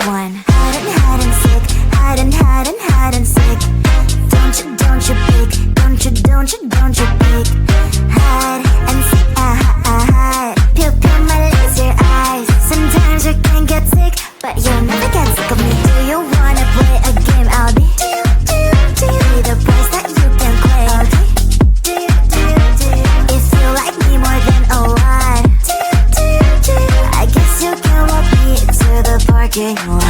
one. Hide and seek, hide and seek. Don't you peek, don't you peek. Hide and seek, hide. Pew my laser eyes. Sometimes you can get sick, but you'll never get sick of me. Do you wanna play a game? I'll be the price that you can claim. If you like me more than a lot, I guess you can walk me to the parking lot.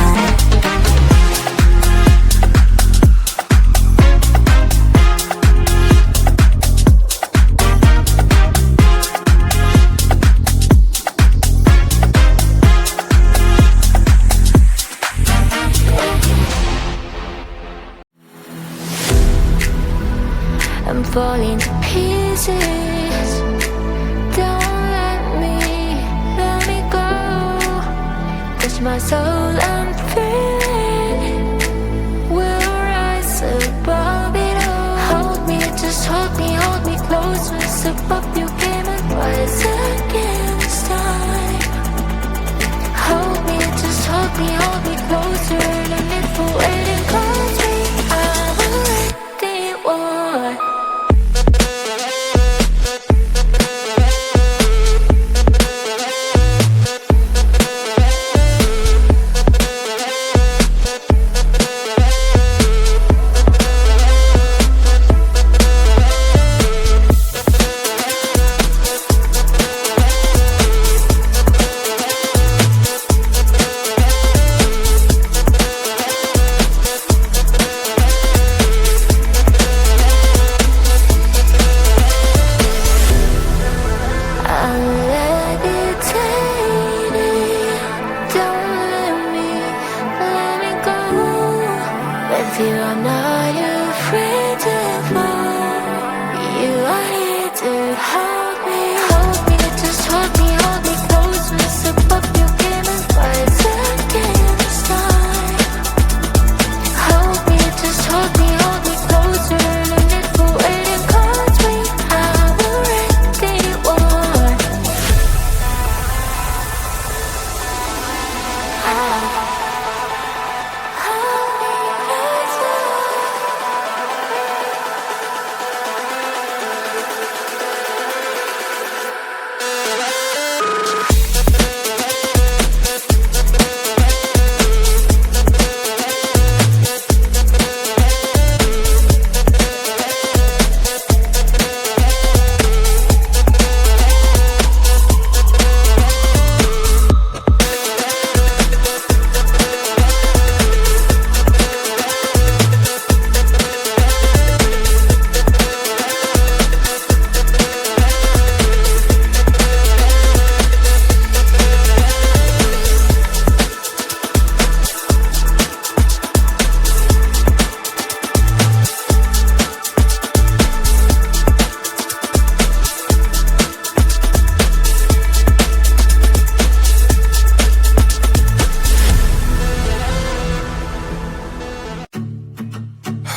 I'm falling to pieces. Don't let me go. Touch my soul, I'm feeling. We'll rise above it all. Hold me, just hold me close. Rise above you came and rise again this time. Hold me, just hold me closer. No need for waiting, cause we are already one. With you I'm not afraid to fall. You are here to hold me, just hold me close. Rise above you came and rise again this time. Hold me, just hold me closer. No need for waiting, cause we are already one.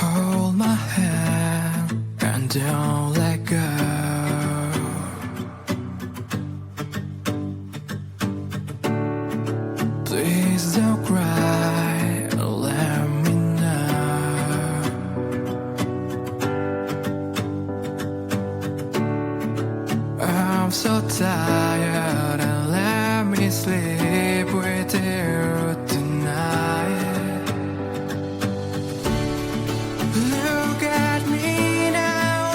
Hold my hand and don't let go. Please don't cry, let me know. I'm so tired and let me sleep with you tonight. Look at me now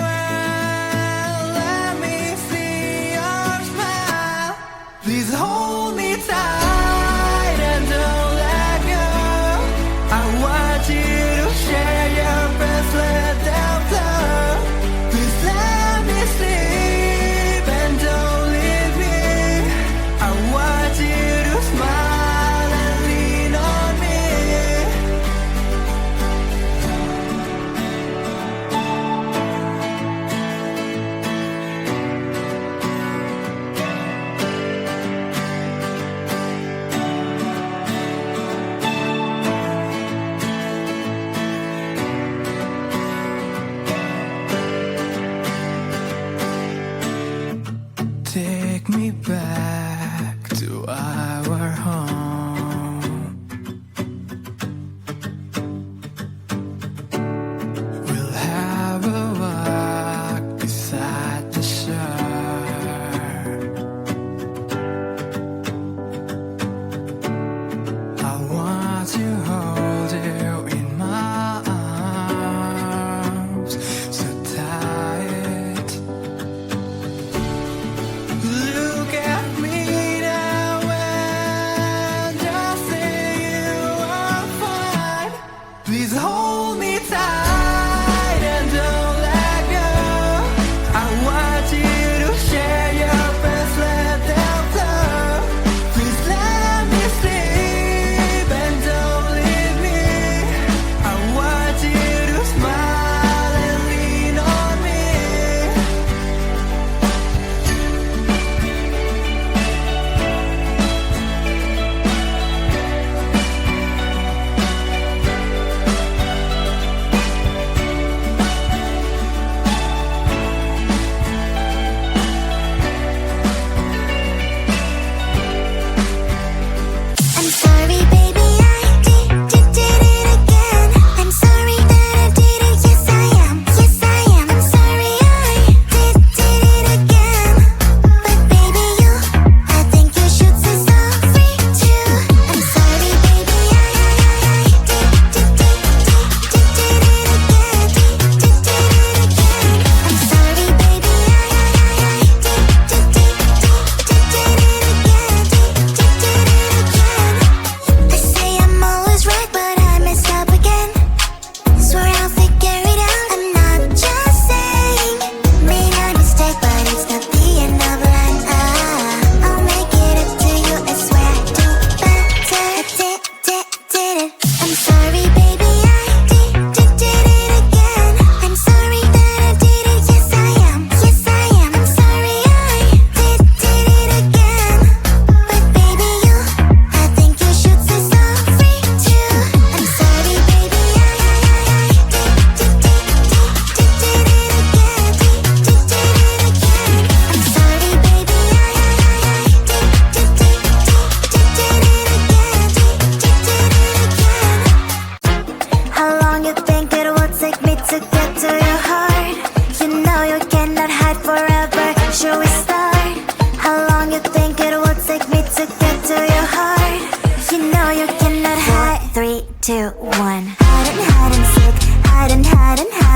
2, 1. Hide and seek, hide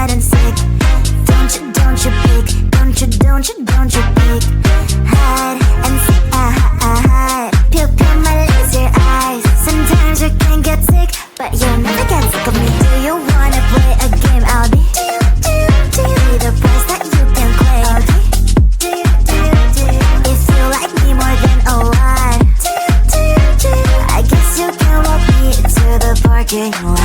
and seek. Don't you peek, don't you peek. Hide and seek, hide. Pupil my laser eyes. Sometimes you can get sick, but you'll never get sick of me. Do you wanna play a game? I'll be the price that you can claim. If you like me more than a lot, I guess you can walk me to the parking lot.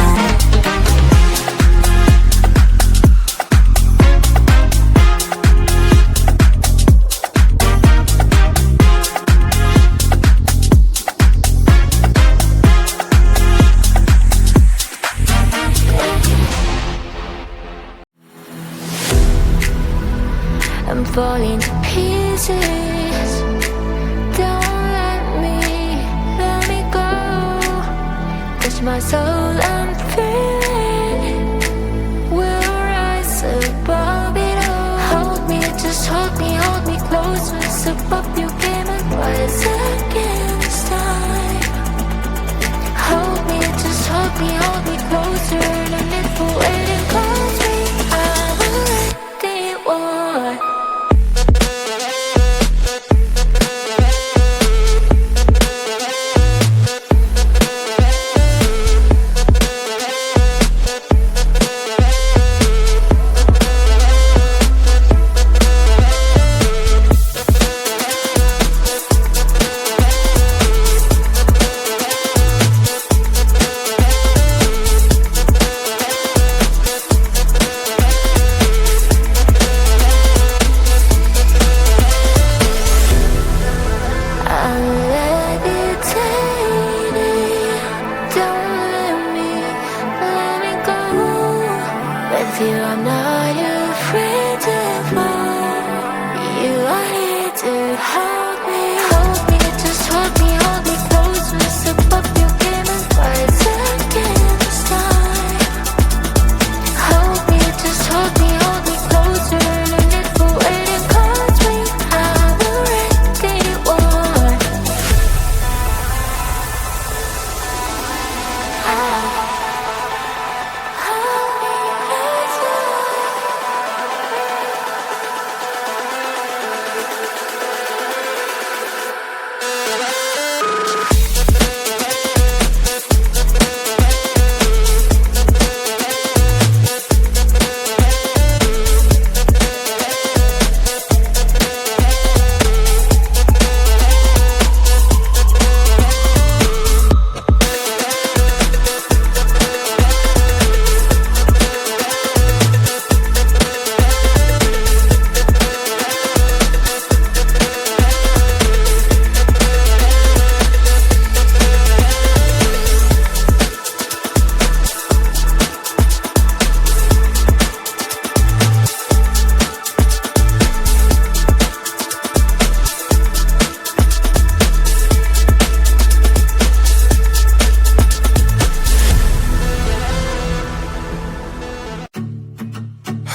I'm falling to pieces. Don't let me go. 'Cause my soul I'm feeling will rise above it all. Hold me, just hold me closer. Step up your game and rise against time. Hold me, just hold me closer. No need for waiting, 'cause I'm already one. With you I'm not afraid to fall. You are here to hold me, just hold me closer. Step up your game and rise against time. Hold me, just hold me closer. No need for waiting, 'cause we have already won.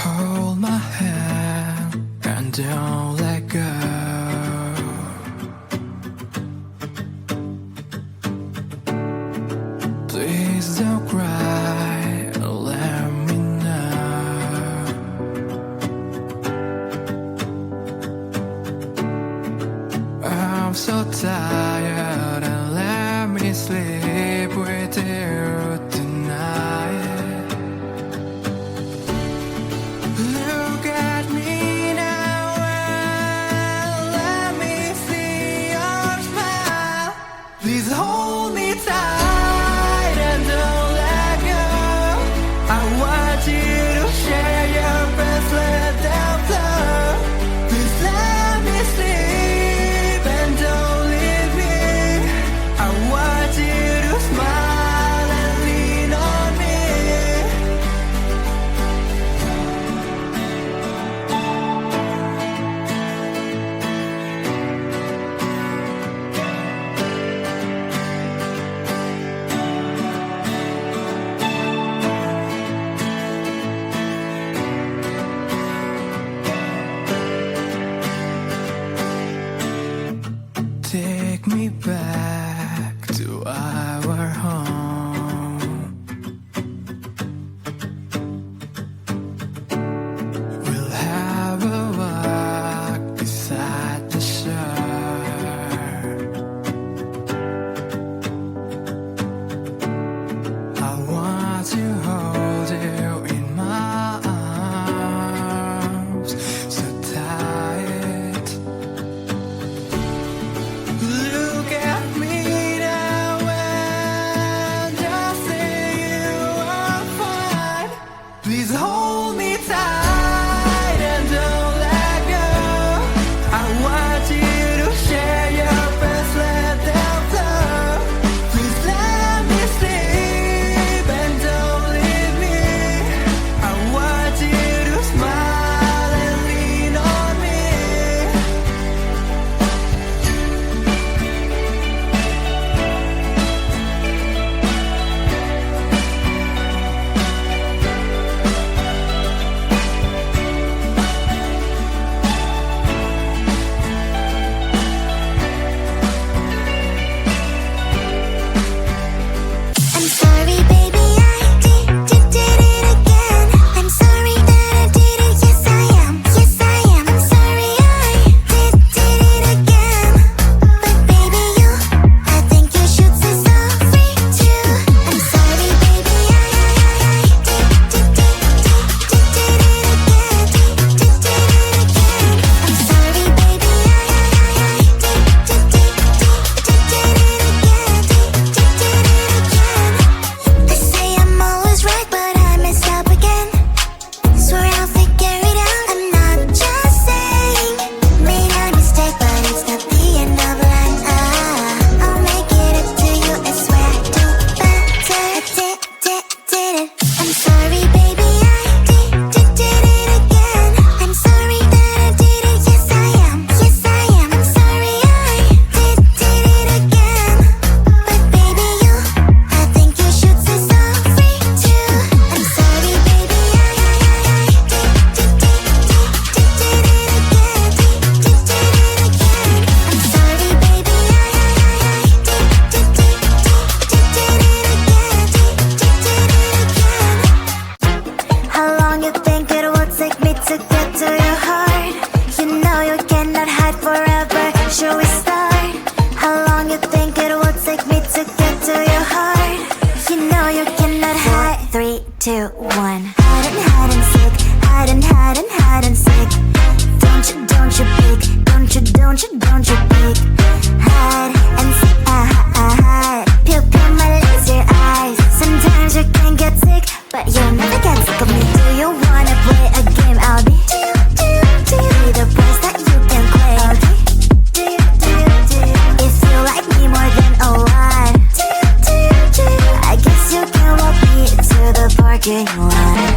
Hold my hand and don't let go. Please don't cry, let me know. I'm so tired and let me sleep with you tonight. Look at me now and let me see your smile. Please hold me tight and don't let go. sorry, baby, I did it again. I'm sorry that I did it, yes I am, yes I am. I'm sorry I did it again. But baby, I think you should say sorry too. I'm sorry, baby, I did it again. I'm sorry, baby, I did it again. They say I'm always right, but I mess up again. Swear I'll figure it out. I'm not just saying made a mistake, but it's not the end of the line. I'll make it up to you. I swear I do better. I did it. I'm sorry, baby, I did it again. I'm sorry that I did it. Yes I am. Yes I am. I'm sorry I did it again. But baby, I think you should say sorry too. I'm sorry, baby, I did it again. I'm sorry, baby, How long you think it will take me to get to your heart? You know you cannot hide forever. Should we start? How long you think it will take me to get to your heart? You know you cannot hide. 3, 2, 1. Hide and seek. Hide and seek. Don't you peek. Don't you peek. Hide and seek. Hide. Pupil my laser eyes. Sometimes you can get sick, but you'll never get sick of me. Do you wanna play a game? I'll be the price that you can claim. If you like me more than a lot, I guess you can walk me to the parking lot.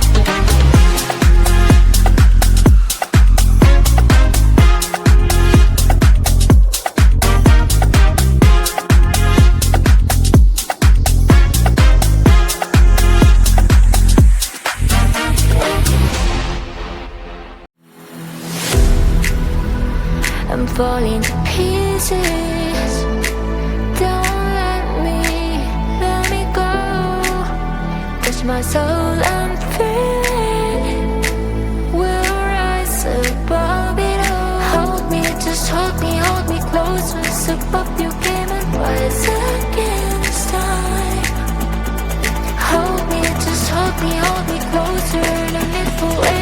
I'm falling to pieces. Don't let me go. Touch my soul, I'm feeling. We'll rise above it all. Hold me, just hold me close. Rise above you came and rise again this time. Hold me, just hold me closer. And live forever.